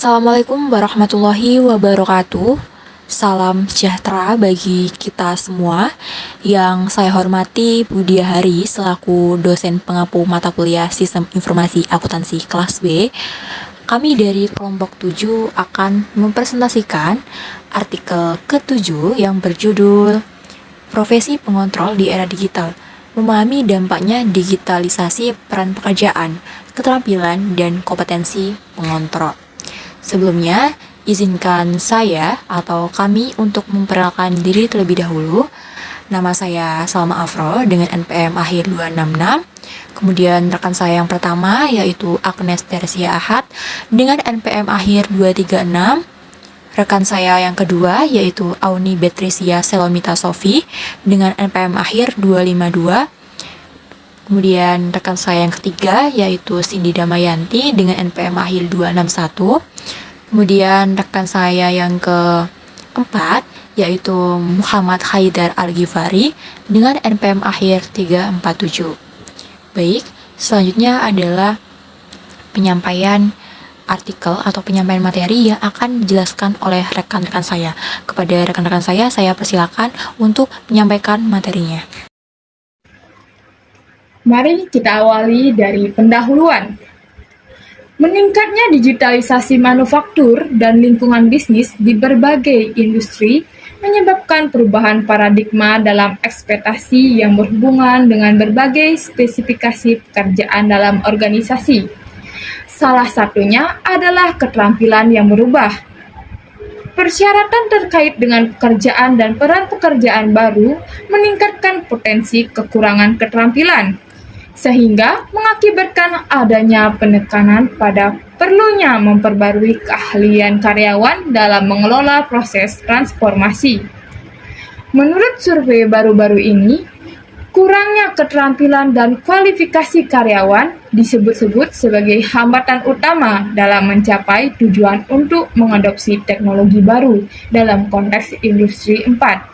Assalamualaikum warahmatullahi wabarakatuh. Salam sejahtera bagi kita semua. Yang saya hormati Bu Dia Hari selaku dosen pengampu mata kuliah Sistem Informasi Akuntansi kelas B. Kami dari kelompok 7 akan mempresentasikan artikel ke-7 yang berjudul Profesi Pengontrol di Era Digital. Memahami dampaknya digitalisasi peran pekerjaan, keterampilan, dan kompetensi pengontrol. Sebelumnya, izinkan saya atau kami untuk memperkenalkan diri terlebih dahulu. Nama saya Salma Afro dengan NPM akhir 266. Kemudian rekan saya yang pertama yaitu Agnes Tersia Ahad dengan NPM akhir 236. Rekan saya yang kedua yaitu Auni Betrisia Selomita Sofi dengan NPM akhir 252. Kemudian rekan saya yang ketiga yaitu Cindy Damayanti dengan NPM akhir 261. Kemudian rekan saya yang keempat yaitu Muhammad Haidar Al-Ghifari dengan NPM akhir 347. Baik, selanjutnya adalah penyampaian artikel atau penyampaian materi yang akan dijelaskan oleh rekan-rekan saya. Kepada rekan-rekan saya persilakan untuk menyampaikan materinya. Mari kita awali dari pendahuluan. Meningkatnya digitalisasi manufaktur dan lingkungan bisnis di berbagai industri menyebabkan perubahan paradigma dalam ekspektasi yang berhubungan dengan berbagai spesifikasi pekerjaan dalam organisasi. Salah satunya adalah keterampilan yang berubah. Persyaratan terkait dengan pekerjaan dan peran pekerjaan baru meningkatkan potensi kekurangan keterampilan, sehingga mengakibatkan adanya penekanan pada perlunya memperbarui keahlian karyawan dalam mengelola proses transformasi. Menurut survei baru-baru ini, kurangnya keterampilan dan kualifikasi karyawan disebut-sebut sebagai hambatan utama dalam mencapai tujuan untuk mengadopsi teknologi baru dalam konteks Industri 4.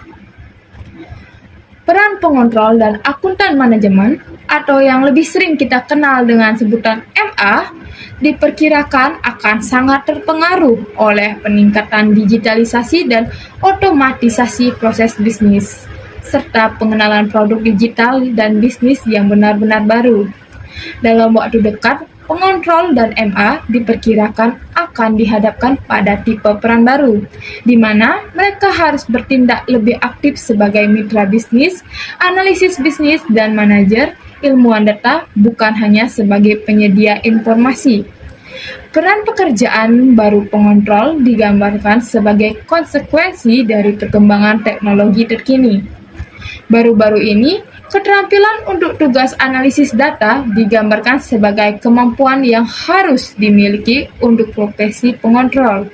Peran pengontrol dan akuntan manajemen atau yang lebih sering kita kenal dengan sebutan MA diperkirakan akan sangat terpengaruh oleh peningkatan digitalisasi dan otomatisasi proses bisnis, serta pengenalan produk digital dan bisnis yang benar-benar baru. Dalam waktu dekat, pengontrol dan MA diperkirakan akan dihadapkan pada tipe peran baru, di mana mereka harus bertindak lebih aktif sebagai mitra bisnis, analisis bisnis, dan manajer ilmuwan data, bukan hanya sebagai penyedia informasi. Peran pekerjaan baru pengontrol digambarkan sebagai konsekuensi dari perkembangan teknologi terkini. Baru-baru ini, keterampilan untuk tugas analisis data digambarkan sebagai kemampuan yang harus dimiliki untuk profesi pengontrol.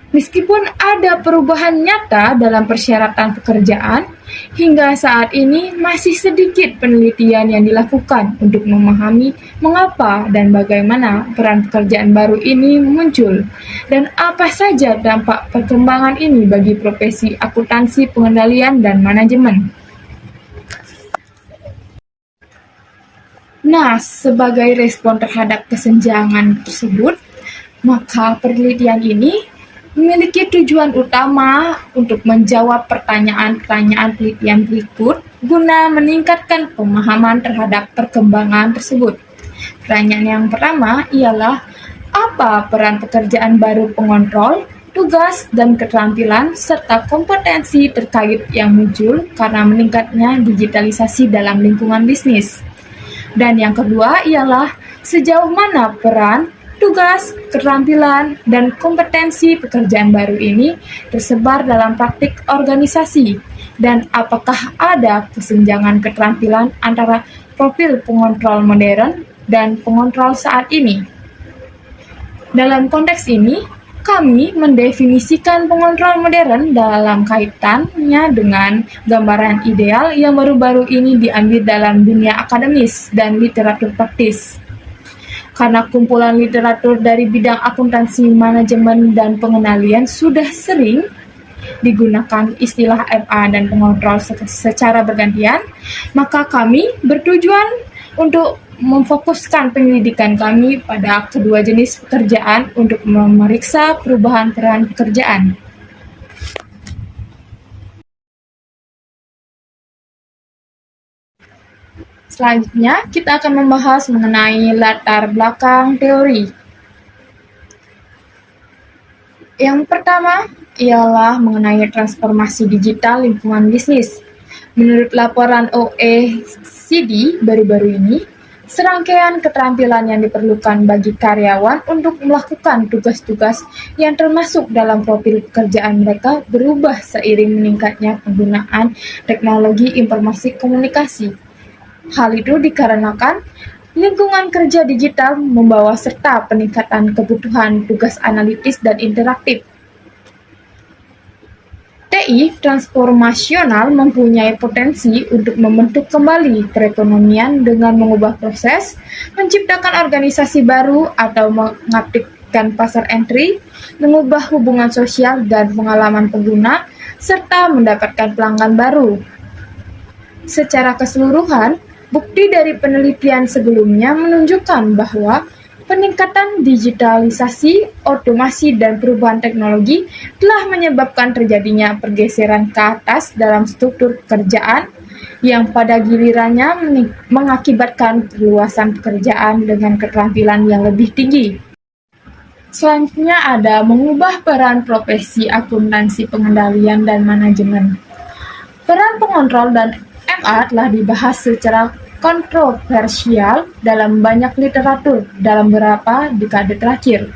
Meskipun ada perubahan nyata dalam persyaratan pekerjaan, hingga saat ini masih sedikit penelitian yang dilakukan untuk memahami mengapa dan bagaimana peran pekerjaan baru ini muncul, dan apa saja dampak perkembangan ini bagi profesi akuntansi pengendalian dan manajemen. Nah, sebagai respon terhadap kesenjangan tersebut, maka penelitian ini memiliki tujuan utama untuk menjawab pertanyaan-pertanyaan penelitian berikut guna meningkatkan pemahaman terhadap perkembangan tersebut. Pertanyaan yang pertama ialah, apa peran pekerjaan baru pengontrol, tugas dan keterampilan, serta kompetensi terkait yang muncul karena meningkatnya digitalisasi dalam lingkungan bisnis? Dan yang kedua ialah, sejauh mana peran, tugas, keterampilan, dan kompetensi pekerjaan baru ini tersebar dalam praktik organisasi, dan apakah ada kesenjangan keterampilan antara profil pengontrol modern dan pengontrol saat ini. Dalam konteks ini, kami mendefinisikan pengontrol modern dalam kaitannya dengan gambaran ideal yang baru-baru ini diambil dalam dunia akademis dan literatur praktis. Karena kumpulan literatur dari bidang akuntansi, manajemen, dan pengendalian sudah sering digunakan istilah MA dan pengontrol secara bergantian, maka kami bertujuan untuk memfokuskan penyelidikan kami pada kedua jenis pekerjaan untuk memeriksa perubahan peran pekerjaan. Selanjutnya, kita akan membahas mengenai latar belakang teori. Yang pertama ialah mengenai transformasi digital lingkungan bisnis. Menurut laporan OECD baru-baru ini, serangkaian keterampilan yang diperlukan bagi karyawan untuk melakukan tugas-tugas yang termasuk dalam profil pekerjaan mereka berubah seiring meningkatnya penggunaan teknologi informasi komunikasi. Hal itu dikarenakan lingkungan kerja digital membawa serta peningkatan kebutuhan tugas analitis dan interaktif. TI transformasional mempunyai potensi untuk membentuk kembali perekonomian dengan mengubah proses, menciptakan organisasi baru atau mengaktifkan pasar entry, mengubah hubungan sosial dan pengalaman pengguna, serta mendapatkan pelanggan baru. Secara keseluruhan, bukti dari penelitian sebelumnya menunjukkan bahwa peningkatan digitalisasi, otomasi, dan perubahan teknologi telah menyebabkan terjadinya pergeseran ke atas dalam struktur pekerjaan yang pada gilirannya mengakibatkan perluasan pekerjaan dengan keterampilan yang lebih tinggi. Selanjutnya ada mengubah peran profesi akuntansi pengendalian dan manajemen. Peran pengontrol dan MA telah dibahas secara kontroversial dalam banyak literatur dalam beberapa dekade terakhir.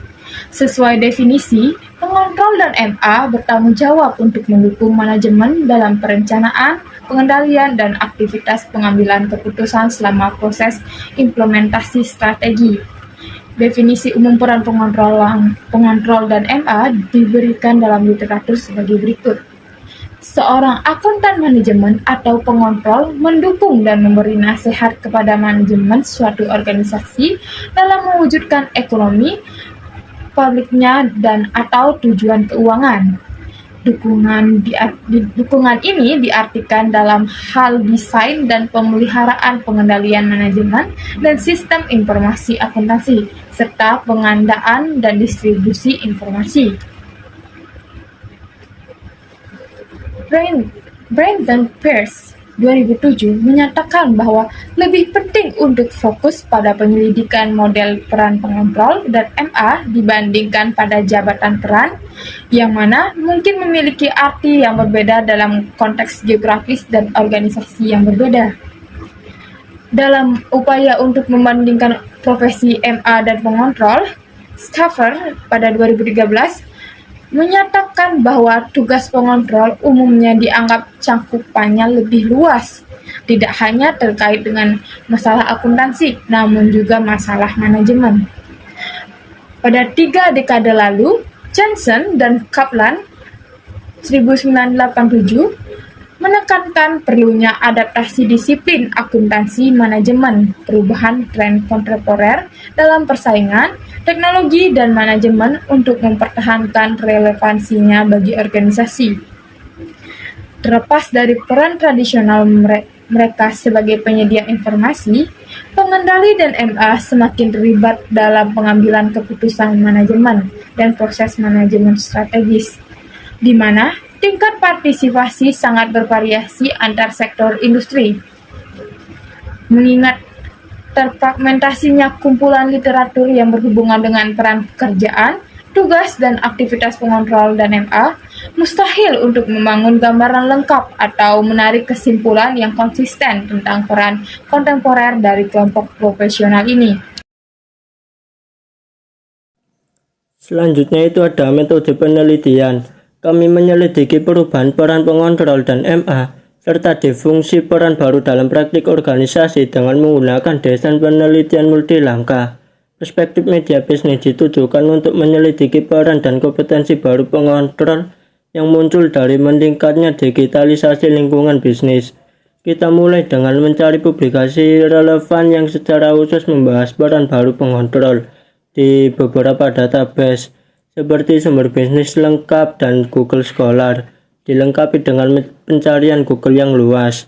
Sesuai definisi, pengontrol dan MA bertanggung jawab untuk mendukung manajemen dalam perencanaan, pengendalian, dan aktivitas pengambilan keputusan selama proses implementasi strategi. Definisi umum peran pengontrol dan MA diberikan dalam literatur sebagai berikut. Seorang akuntan manajemen atau pengontrol mendukung dan memberi nasihat kepada manajemen suatu organisasi dalam mewujudkan ekonomi publiknya dan atau tujuan keuangan. Dukungan ini diartikan dalam hal desain dan pemeliharaan pengendalian manajemen dan sistem informasi akuntansi, serta pengandaan dan distribusi informasi. Brandon Pierce 2007 menyatakan bahwa lebih penting untuk fokus pada penyelidikan model peran pengontrol dan MA dibandingkan pada jabatan peran, yang mana mungkin memiliki arti yang berbeda dalam konteks geografis dan organisasi yang berbeda. Dalam upaya untuk membandingkan profesi MA dan pengontrol, Stafford pada 2013 menyatakan bahwa tugas pengontrol umumnya dianggap cangkupannya lebih luas, tidak hanya terkait dengan masalah akuntansi, namun juga masalah manajemen. Pada 3 dekade lalu, Johnson dan Kaplan 1987 menekankan perlunya adaptasi disiplin akuntansi manajemen, perubahan tren kontemporer dalam persaingan, teknologi, dan manajemen untuk mempertahankan relevansinya bagi organisasi. Terlepas dari peran tradisional mereka sebagai penyedia informasi, pengendali dan MA semakin terlibat dalam pengambilan keputusan manajemen dan proses manajemen strategis, di mana tingkat partisipasi sangat bervariasi antar sektor industri. Mengingat terfragmentasinya kumpulan literatur yang berhubungan dengan peran pekerjaan, tugas, dan aktivitas pengontrol dan MA, mustahil untuk membangun gambaran lengkap atau menarik kesimpulan yang konsisten tentang peran kontemporer dari kelompok profesional ini. Selanjutnya itu ada metode penelitian. Kami menyelidiki perubahan peran pengontrol dan MA, serta defungsi peran baru dalam praktik organisasi dengan menggunakan desain penelitian multilangkah. Perspektif media bisnis ditujukan untuk menyelidiki peran dan kompetensi baru pengontrol yang muncul dari meningkatnya digitalisasi lingkungan bisnis. Kita mulai dengan mencari publikasi relevan yang secara khusus membahas peran baru pengontrol di beberapa database, seperti Sumber Bisnis Lengkap dan Google Scholar, dilengkapi dengan pencarian Google yang luas.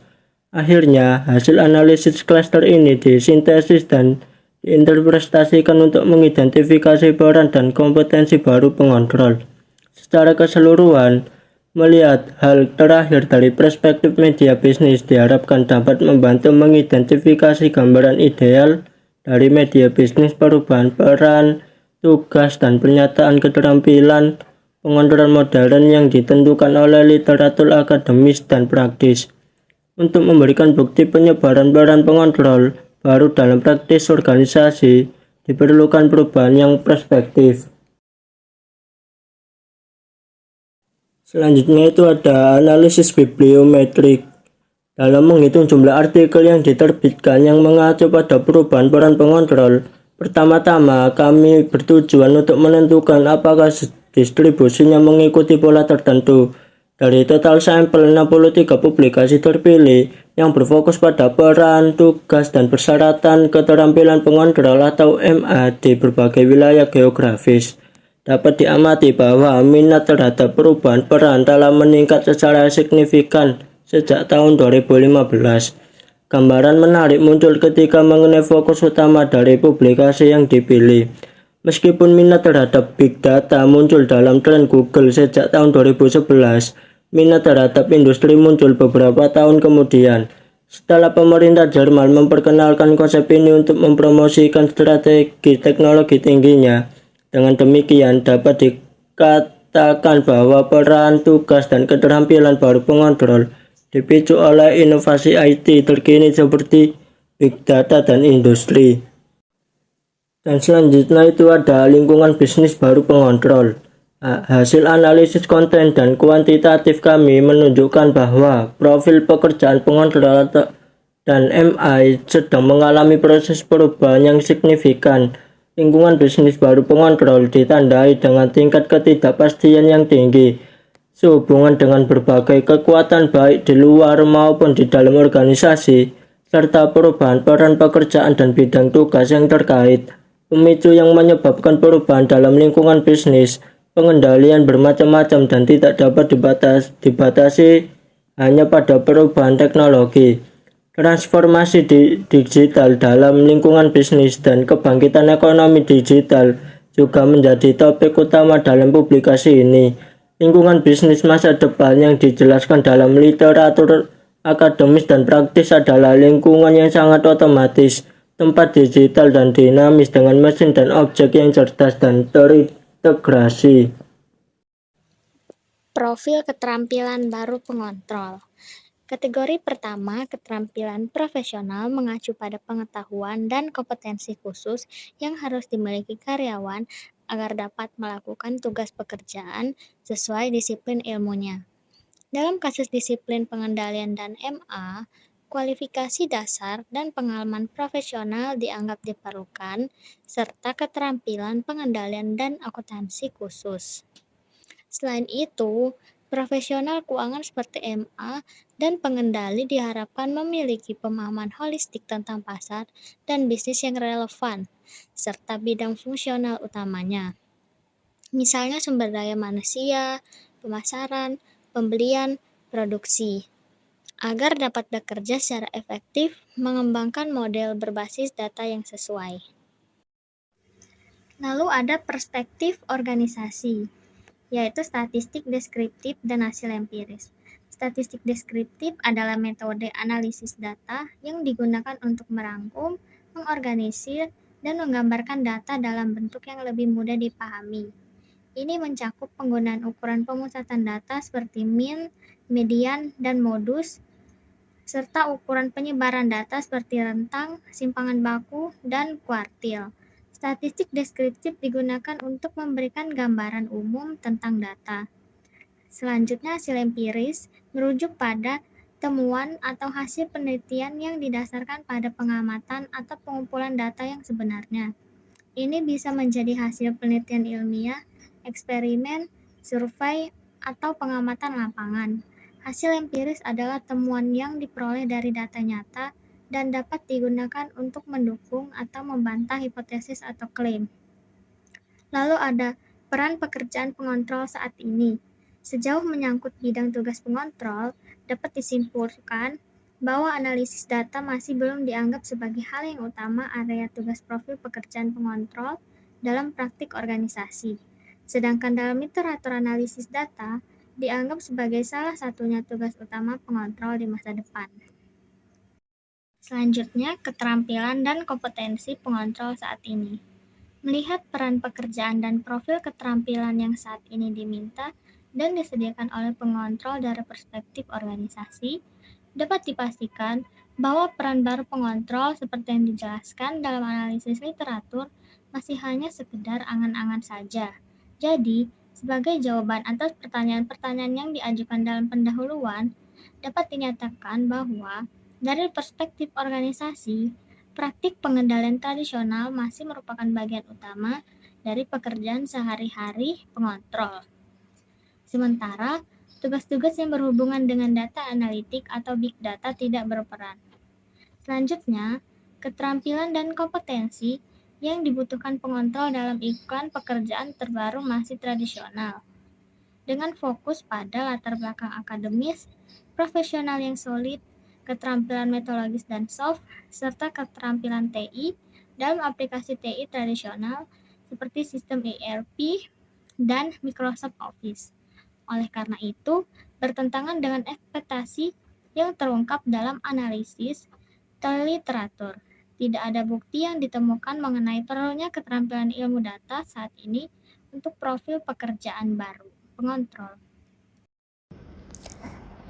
Akhirnya, hasil analisis klaster ini disintesis dan diinterpretasikan untuk mengidentifikasi peran dan kompetensi baru pengontrol. Secara keseluruhan, melihat hal terakhir dari perspektif media bisnis diharapkan dapat membantu mengidentifikasi gambaran ideal dari media bisnis, perubahan peran, tugas, dan pernyataan keterampilan pengontrol modern yang ditentukan oleh literatur akademis dan praktis. Untuk memberikan bukti penyebaran peran pengontrol baru dalam praktis organisasi, diperlukan perubahan yang perspektif. Selanjutnya itu ada analisis bibliometrik. Dalam menghitung jumlah artikel yang diterbitkan yang mengacu pada perubahan peran pengontrol, pertama-tama kami bertujuan untuk menentukan apakah distribusinya mengikuti pola tertentu. Dari total sampel 63 publikasi terpilih yang berfokus pada peran, tugas, dan persyaratan keterampilan pengontrol atau MA di berbagai wilayah geografis, dapat diamati bahwa minat terhadap perubahan peran telah meningkat secara signifikan sejak tahun 2015. Gambaran menarik muncul ketika mengenai fokus utama dari publikasi yang dipilih. Meskipun minat terhadap big data muncul dalam tren Google sejak tahun 2011, minat terhadap industri muncul beberapa tahun kemudian. Setelah pemerintah Jerman memperkenalkan konsep ini untuk mempromosikan strategi teknologi tingginya. Dengan demikian, dapat dikatakan bahwa peran, tugas, dan keterampilan baru pengontrol dipicu oleh inovasi IT terkini seperti big data dan industri. Dan selanjutnya itu ada lingkungan bisnis baru pengontrol. Hasil analisis konten dan kuantitatif kami menunjukkan bahwa profil pekerjaan pengontrol dan MI sedang mengalami proses perubahan yang signifikan. Lingkungan bisnis baru pengontrol ditandai dengan tingkat ketidakpastian yang tinggi, sehubungan dengan berbagai kekuatan baik di luar maupun di dalam organisasi, serta perubahan peran pekerjaan dan bidang tugas yang terkait. Pemicu yang menyebabkan perubahan dalam lingkungan bisnis, pengendalian bermacam-macam dan tidak dapat dibatasi hanya pada perubahan teknologi. Transformasi digital dalam lingkungan bisnis dan kebangkitan ekonomi digital juga menjadi topik utama dalam publikasi ini. Lingkungan bisnis masa depan yang dijelaskan dalam literatur akademis dan praktis adalah lingkungan yang sangat otomatis, tempat digital dan dinamis dengan mesin dan objek yang cerdas dan terintegrasi. Profil keterampilan baru pengontrol. Kategori pertama, keterampilan profesional mengacu pada pengetahuan dan kompetensi khusus yang harus dimiliki karyawan agar dapat melakukan tugas pekerjaan sesuai disiplin ilmunya. Dalam kasus disiplin pengendalian dan MA, kualifikasi dasar dan pengalaman profesional dianggap diperlukan, serta keterampilan pengendalian dan akuntansi khusus. Selain itu, profesional keuangan seperti MA dan pengendali diharapkan memiliki pemahaman holistik tentang pasar dan bisnis yang relevan, serta bidang fungsional utamanya. Misalnya sumber daya manusia, pemasaran, pembelian, produksi, agar dapat bekerja secara efektif mengembangkan model berbasis data yang sesuai. Lalu ada perspektif organisasi, yaitu statistik deskriptif dan hasil empiris. Statistik deskriptif adalah metode analisis data yang digunakan untuk merangkum, mengorganisir, dan menggambarkan data dalam bentuk yang lebih mudah dipahami. Ini mencakup penggunaan ukuran pemusatan data seperti mean, median, dan modus, serta ukuran penyebaran data seperti rentang, simpangan baku, dan kuartil. Statistik deskriptif digunakan untuk memberikan gambaran umum tentang data. Selanjutnya, hasil empiris merujuk pada temuan atau hasil penelitian yang didasarkan pada pengamatan atau pengumpulan data yang sebenarnya. Ini bisa menjadi hasil penelitian ilmiah, eksperimen, survei, atau pengamatan lapangan. Hasil empiris adalah temuan yang diperoleh dari data nyata dan dapat digunakan untuk mendukung atau membantah hipotesis atau klaim. Lalu ada peran pekerjaan pengontrol saat ini. Sejauh menyangkut bidang tugas pengontrol, dapat disimpulkan bahwa analisis data masih belum dianggap sebagai hal yang utama area tugas profil pekerjaan pengontrol dalam praktik organisasi. Sedangkan dalam literatur analisis data, dianggap sebagai salah satunya tugas utama pengontrol di masa depan. Selanjutnya, keterampilan dan kompetensi pengontrol saat ini. Melihat peran pekerjaan dan profil keterampilan yang saat ini diminta dan disediakan oleh pengontrol dari perspektif organisasi, dapat dipastikan bahwa peran baru pengontrol seperti yang dijelaskan dalam analisis literatur masih hanya sekedar angan-angan saja. Jadi, sebagai jawaban atas pertanyaan-pertanyaan yang diajukan dalam pendahuluan, dapat dinyatakan bahwa dari perspektif organisasi, praktik pengendalian tradisional masih merupakan bagian utama dari pekerjaan sehari-hari pengontrol. Sementara, tugas-tugas yang berhubungan dengan data analitik atau big data tidak berperan. Selanjutnya, keterampilan dan kompetensi yang dibutuhkan pengontrol dalam iklan pekerjaan terbaru masih tradisional, dengan fokus pada latar belakang akademis, profesional yang solid, keterampilan metodologis dan soft, serta keterampilan TI dalam aplikasi TI tradisional seperti sistem ERP dan Microsoft Office. Oleh karena itu, bertentangan dengan ekspektasi yang terungkap dalam analisis literatur. Tidak ada bukti yang ditemukan mengenai perlunya keterampilan ilmu data saat ini untuk profil pekerjaan baru pengontrol.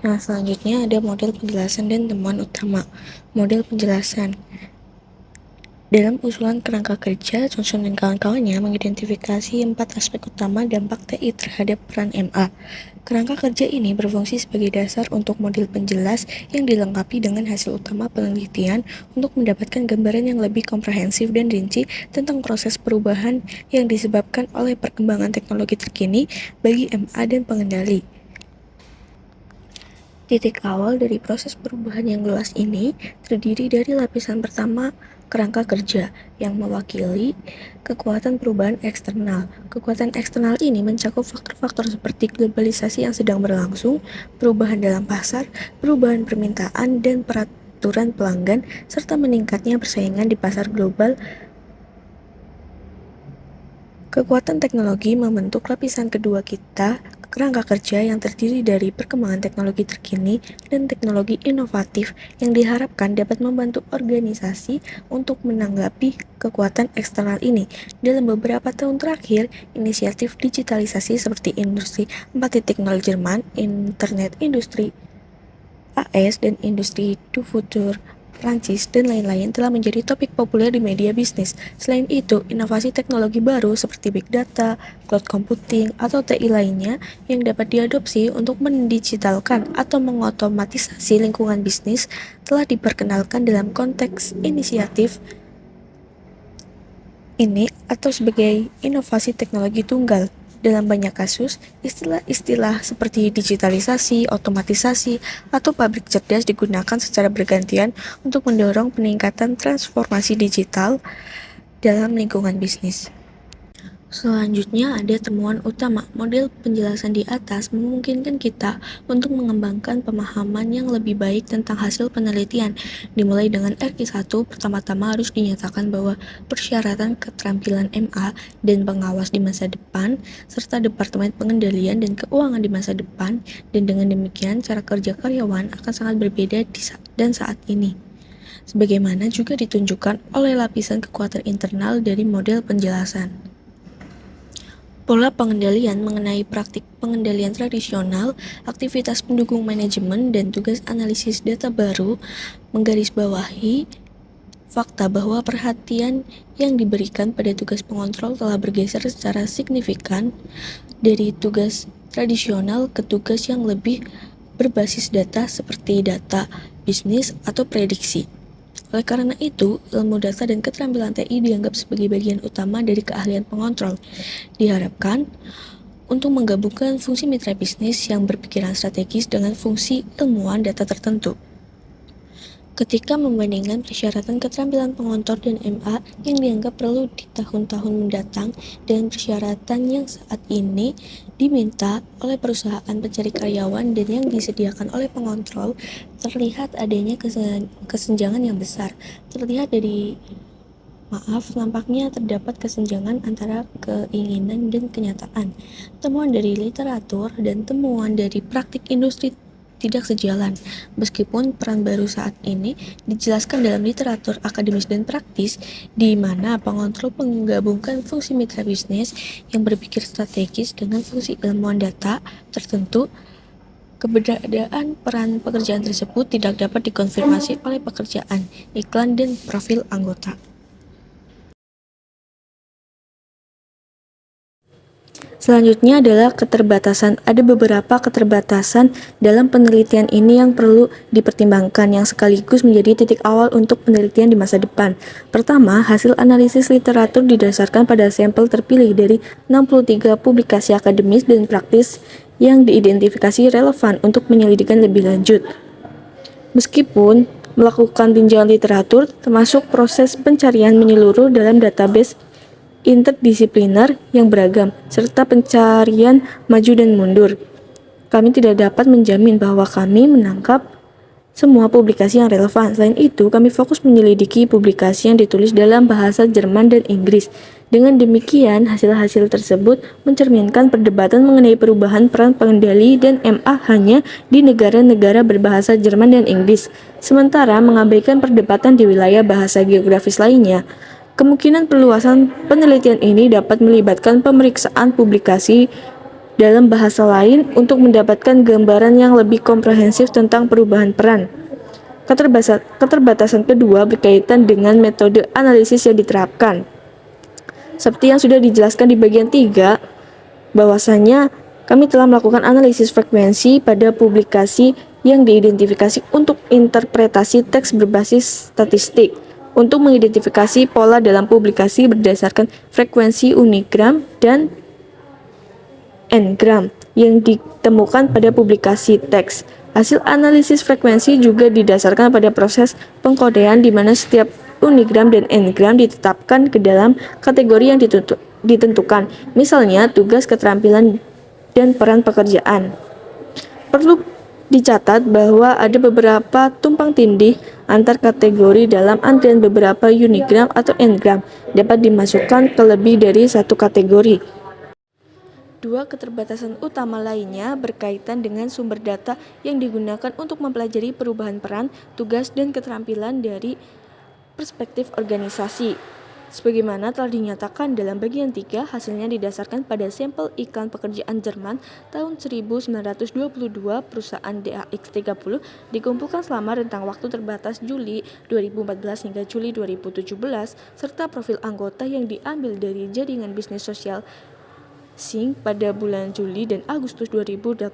Nah, selanjutnya ada model penjelasan dan temuan utama. Model penjelasan. Dalam usulan kerangka kerja, Johnson dan kawan-kawannya mengidentifikasi 4 aspek utama dampak TI terhadap peran MA. Kerangka kerja ini berfungsi sebagai dasar untuk model penjelas yang dilengkapi dengan hasil utama penelitian untuk mendapatkan gambaran yang lebih komprehensif dan rinci tentang proses perubahan yang disebabkan oleh perkembangan teknologi terkini bagi MA dan pengendali. Titik awal dari proses perubahan yang luas ini terdiri dari lapisan pertama, kerangka kerja, yang mewakili kekuatan perubahan eksternal. Kekuatan eksternal ini mencakup faktor-faktor seperti globalisasi yang sedang berlangsung, perubahan dalam pasar, perubahan permintaan dan peraturan pelanggan, serta meningkatnya persaingan di pasar global. Kekuatan teknologi membentuk lapisan kedua kita, kerangka kerja yang terdiri dari perkembangan teknologi terkini dan teknologi inovatif yang diharapkan dapat membantu organisasi untuk menanggapi kekuatan eksternal ini. Dalam beberapa tahun terakhir, inisiatif digitalisasi seperti Industri 4.0 Jerman, Internet Industri AS, dan Industri du Futur Prancis, dan lain-lain telah menjadi topik populer di media bisnis. Selain itu, inovasi teknologi baru seperti big data, cloud computing, atau TI lainnya yang dapat diadopsi untuk mendigitalkan atau mengotomatisasi lingkungan bisnis telah diperkenalkan dalam konteks inisiatif ini atau sebagai inovasi teknologi tunggal. Dalam banyak kasus, istilah-istilah seperti digitalisasi, otomatisasi, atau pabrik cerdas digunakan secara bergantian untuk mendorong peningkatan transformasi digital dalam lingkungan bisnis. Selanjutnya ada temuan utama. Model penjelasan di atas memungkinkan kita untuk mengembangkan pemahaman yang lebih baik tentang hasil penelitian. Dimulai dengan RQ1, pertama-tama harus dinyatakan bahwa persyaratan keterampilan MA dan pengawas di masa depan, serta Departemen Pengendalian dan Keuangan di masa depan, dan dengan demikian cara kerja karyawan akan sangat berbeda dan saat ini. Sebagaimana juga ditunjukkan oleh lapisan kekuatan internal dari model penjelasan. Pola pengendalian mengenai praktik pengendalian tradisional, aktivitas pendukung manajemen, dan tugas analisis data baru menggarisbawahi fakta bahwa perhatian yang diberikan pada tugas pengontrol telah bergeser secara signifikan dari tugas tradisional ke tugas yang lebih berbasis data seperti data bisnis atau prediksi. Oleh karena itu, ilmu data dan keterampilan TI dianggap sebagai bagian utama dari keahlian pengontrol. Diharapkan untuk menggabungkan fungsi mitra bisnis yang berpikiran strategis dengan fungsi ilmuwan data tertentu. Ketika membandingkan persyaratan keterampilan pengontrol dan MA yang dianggap perlu di tahun-tahun mendatang dengan persyaratan yang saat ini diminta oleh perusahaan pencari karyawan dan yang disediakan oleh pengontrol, terlihat adanya kesenjangan yang besar. Nampaknya terdapat kesenjangan antara keinginan dan kenyataan. Temuan dari literatur dan temuan dari praktik industri tidak sejalan. Meskipun peran baru saat ini dijelaskan dalam literatur akademis dan praktis, di mana pengontrol menggabungkan fungsi mitra bisnis yang berpikir strategis dengan fungsi ilmuwan data tertentu, keberadaan peran pekerjaan tersebut tidak dapat dikonfirmasi oleh pekerjaan, iklan, dan profil anggota. Selanjutnya adalah keterbatasan. Ada beberapa keterbatasan dalam penelitian ini yang perlu dipertimbangkan, yang sekaligus menjadi titik awal untuk penelitian di masa depan. Pertama, hasil analisis literatur didasarkan pada sampel terpilih dari 63 publikasi akademis dan praktis yang diidentifikasi relevan untuk penyelidikan lebih lanjut. Meskipun melakukan tinjauan literatur, termasuk proses pencarian menyeluruh dalam database interdisipliner yang beragam, serta pencarian maju dan mundur, kami tidak dapat menjamin bahwa kami menangkap semua publikasi yang relevan. Selain itu, kami fokus menyelidiki publikasi yang ditulis dalam bahasa Jerman dan Inggris. Dengan demikian, hasil-hasil tersebut mencerminkan perdebatan mengenai perubahan peran pengendali dan MA hanya di negara-negara berbahasa Jerman dan Inggris, sementara mengabaikan perdebatan di wilayah bahasa geografis lainnya. Kemungkinan perluasan penelitian ini dapat melibatkan pemeriksaan publikasi dalam bahasa lain untuk mendapatkan gambaran yang lebih komprehensif tentang perubahan peran. Keterbatasan kedua berkaitan dengan metode analisis yang diterapkan. Seperti yang sudah dijelaskan di bagian 3, bahwasanya kami telah melakukan analisis frekuensi pada publikasi yang diidentifikasi untuk interpretasi teks berbasis statistik, untuk mengidentifikasi pola dalam publikasi berdasarkan frekuensi unigram dan n-gram yang ditemukan pada publikasi teks. Hasil analisis frekuensi juga didasarkan pada proses pengkodean di mana setiap unigram dan n-gram ditetapkan ke dalam kategori yang ditentukan, misalnya tugas, keterampilan, dan peran pekerjaan. Perlu dicatat bahwa ada beberapa tumpang tindih antar kategori dalam antrian. Beberapa unigram atau n-gram dapat dimasukkan ke lebih dari satu kategori. Dua keterbatasan utama lainnya berkaitan dengan sumber data yang digunakan untuk mempelajari perubahan peran, tugas, dan keterampilan dari perspektif organisasi. Sebagaimana telah dinyatakan dalam bagian 3, hasilnya didasarkan pada sampel iklan pekerjaan Jerman tahun 1922 perusahaan DAX30 dikumpulkan selama rentang waktu terbatas Juli 2014 hingga Juli 2017, serta profil anggota yang diambil dari jaringan bisnis sosial Sing pada bulan Juli dan Agustus 2018.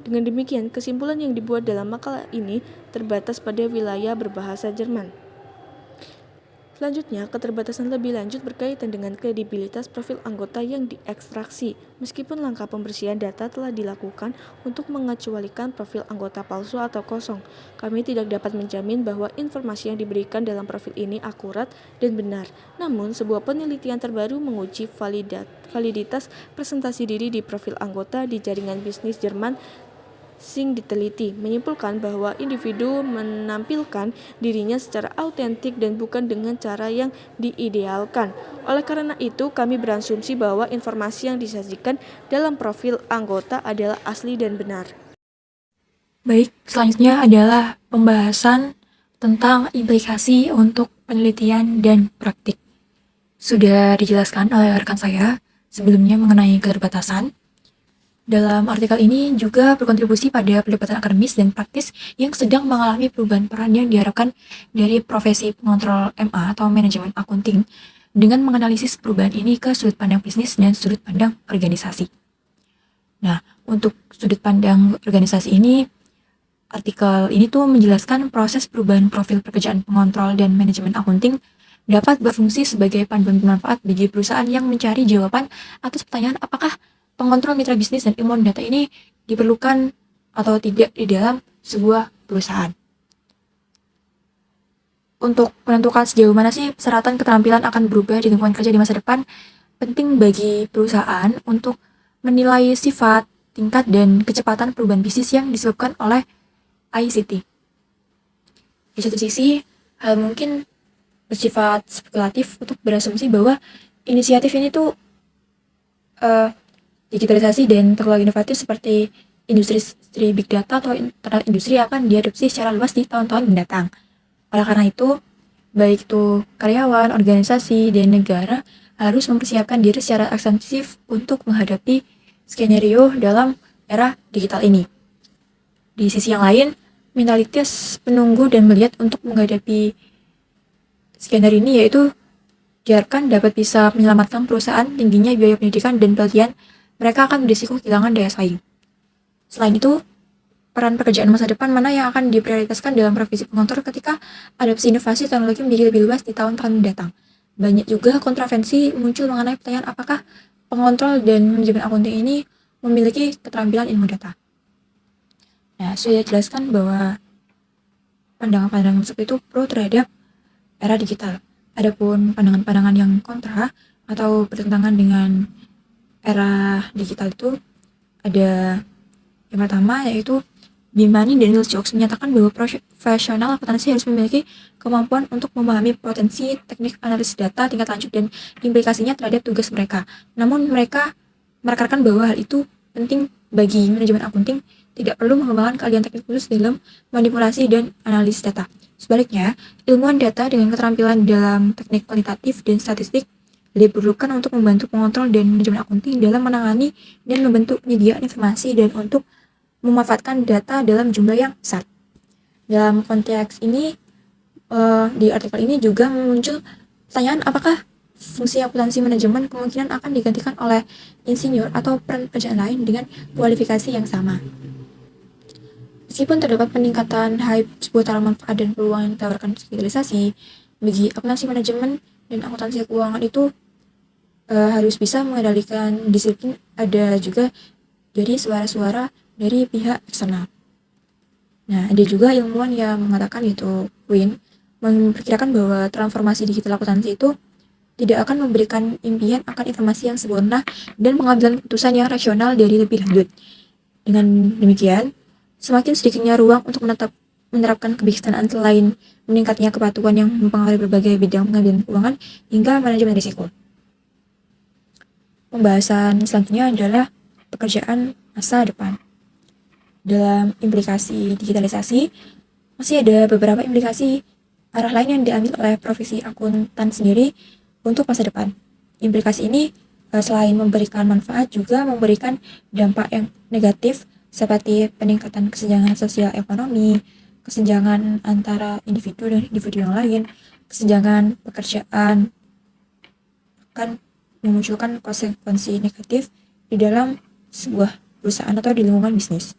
Dengan demikian, kesimpulan yang dibuat dalam makalah ini terbatas pada wilayah berbahasa Jerman. Selanjutnya, keterbatasan lebih lanjut berkaitan dengan kredibilitas profil anggota yang diekstraksi. Meskipun langkah pembersihan data telah dilakukan untuk mengecualikan profil anggota palsu atau kosong, kami tidak dapat menjamin bahwa informasi yang diberikan dalam profil ini akurat dan benar. Namun, sebuah penelitian terbaru menguji validitas presentasi diri di profil anggota di jaringan bisnis Jerman Sing diteliti, menyimpulkan bahwa individu menampilkan dirinya secara autentik dan bukan dengan cara yang diidealkan. Oleh karena itu, kami berasumsi bahwa informasi yang disajikan dalam profil anggota adalah asli dan benar. Baik, selanjutnya adalah pembahasan tentang implikasi untuk penelitian dan praktik. Sudah dijelaskan oleh rekan saya sebelumnya mengenai keterbatasan. Dalam artikel ini juga berkontribusi pada perdebatan akademis dan praktis yang sedang mengalami perubahan peran yang diharapkan dari profesi pengontrol MA atau manajemen akunting dengan menganalisis perubahan ini ke sudut pandang bisnis dan sudut pandang organisasi. Nah, untuk sudut pandang organisasi ini, artikel ini tuh menjelaskan proses perubahan profil pekerjaan pengontrol dan manajemen akunting dapat berfungsi sebagai panduan bermanfaat bagi perusahaan yang mencari jawaban atas pertanyaan apakah pengontrol mitra bisnis dan ilmuwan data ini diperlukan atau tidak di dalam sebuah perusahaan. Untuk menentukan sejauh mana sih persyaratan keterampilan akan berubah di lingkungan kerja di masa depan, penting bagi perusahaan untuk menilai sifat, tingkat, dan kecepatan perubahan bisnis yang disebabkan oleh ICT. Di satu sisi, hal mungkin bersifat spekulatif untuk berasumsi bahwa inisiatif ini tuh digitalisasi dan teknologi inovatif seperti industri big data atau internet industri akan diadopsi secara luas di tahun-tahun mendatang. Oleh karena itu, baik itu karyawan, organisasi, dan negara harus mempersiapkan diri secara ekstensif untuk menghadapi skenario dalam era digital ini. Di sisi yang lain, mentalitas penunggu dan melihat untuk menghadapi skenario ini yaitu diharapkan dapat bisa menyelamatkan perusahaan tingginya biaya pendidikan dan pelatihan, mereka akan berisiko kehilangan daya saing. Selain itu, peran pekerjaan masa depan mana yang akan diprioritaskan dalam profesi pengontrol ketika adopsi inovasi teknologi menjadi lebih luas di tahun-tahun mendatang. Banyak juga kontroversi muncul mengenai pertanyaan apakah pengontrol dan manajemen akunting ini memiliki keterampilan ilmu data. Nah, sudah jelaskan bahwa pandangan-pandangan seperti itu pro terhadap era digital. Adapun pandangan-pandangan yang kontra atau bertentangan dengan era digital itu ada yang pertama yaitu Bimani dan Neil Jokes menyatakan bahwa profesional akuntansi harus memiliki kemampuan untuk memahami potensi teknik analisis data tingkat lanjut dan implikasinya terhadap tugas mereka. Namun mereka merekankan bahwa hal itu penting bagi manajemen akunting, tidak perlu mengembangkan keahlian teknik khusus dalam manipulasi dan analisis data. Sebaliknya, ilmuwan data dengan keterampilan dalam teknik kuantitatif dan statistik diperlukan untuk membantu pengontrol dan manajemen akunting dalam menangani dan membentuk penyediaan informasi dan untuk memanfaatkan data dalam jumlah yang besar. Dalam konteks ini, di artikel ini juga muncul pertanyaan apakah fungsi akuntansi manajemen kemungkinan akan digantikan oleh insinyur atau peran pekerjaan lain dengan kualifikasi yang sama. Meskipun terdapat peningkatan hype seputar manfaat dan peluang yang ditawarkan digitalisasi, bagi akuntansi manajemen dan akuntansi keuangan itu harus bisa mengendalikan disiplin, ada juga dari suara-suara dari pihak eksternal. Nah, ada juga ilmuwan yang mengatakan yaitu Win memperkirakan bahwa transformasi digital akuntansi itu tidak akan memberikan impian akan informasi yang sempurna dan pengambilan keputusan yang rasional dari lebih lanjut. Dengan demikian, semakin sedikitnya ruang untuk menerapkan kebijaksanaan selain meningkatnya kepatuhan yang mempengaruhi berbagai bidang pengambilan keuangan hingga manajemen risiko. Pembahasan selanjutnya adalah pekerjaan masa depan. Dalam implikasi digitalisasi, masih ada beberapa implikasi arah lain yang diambil oleh profesi akuntan sendiri untuk masa depan. Implikasi ini selain memberikan manfaat juga memberikan dampak yang negatif seperti peningkatan kesenjangan sosial ekonomi, kesenjangan antara individu dan individu yang lain, kesenjangan pekerjaan akan memunculkan konsekuensi negatif di dalam sebuah perusahaan atau di lingkungan bisnis.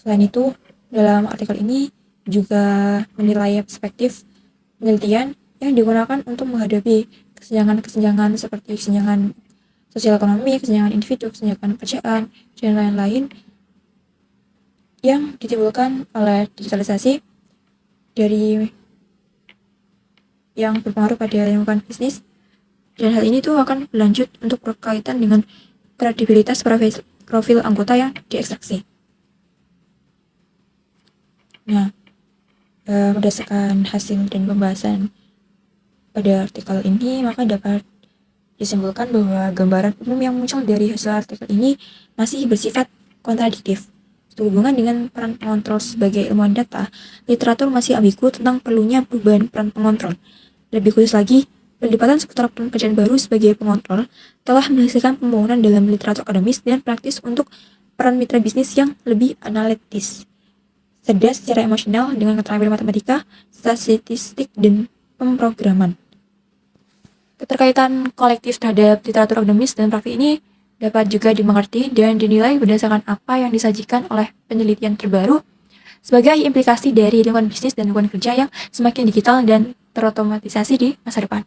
Selain itu, dalam artikel ini juga menilai perspektif penelitian yang digunakan untuk menghadapi kesenjangan-kesenjangan seperti kesenjangan sosial ekonomi, kesenjangan individu, kesenjangan pekerjaan, dan lain-lain yang ditimbulkan oleh digitalisasi dari yang berpengaruh pada lingkungan bisnis. Dan hal ini tuh akan berlanjut untuk berkaitan dengan kredibilitas profil anggota yang diekstraksi. Nah, berdasarkan hasil dan pembahasan pada artikel ini, maka dapat disimpulkan bahwa gambaran umum yang muncul dari hasil artikel ini masih bersifat kontradiktif. Sehubungan dengan peran pengontrol sebagai ilmuwan data, literatur masih ambigu tentang perlunya perubahan peran pengontrol. Lebih khusus lagi, perdebatan seputar peran pekerjaan baru sebagai pengontrol telah menghasilkan pembangunan dalam literatur akademis dan praktis untuk peran mitra bisnis yang lebih analitis, cerdas secara emosional dengan keterampilan matematika, statistik, dan pemrograman. Keterkaitan kolektif terhadap literatur akademis dan praktik ini dapat juga dimengerti dan dinilai berdasarkan apa yang disajikan oleh penelitian terbaru sebagai implikasi dari lingkungan bisnis dan lingkungan kerja yang semakin digital dan terotomatisasi di masa depan.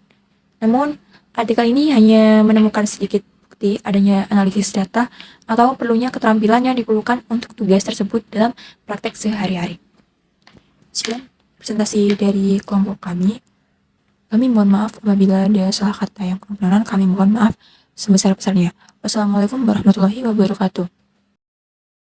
Namun, artikel ini hanya menemukan sedikit bukti adanya analisis data atau perlunya keterampilan yang diperlukan untuk tugas tersebut dalam praktek sehari-hari. Sekian presentasi dari kelompok kami. Kami mohon maaf apabila ada salah kata yang kurang berkenan. Kami mohon maaf sebesar-besarnya. Wassalamualaikum warahmatullahi wabarakatuh.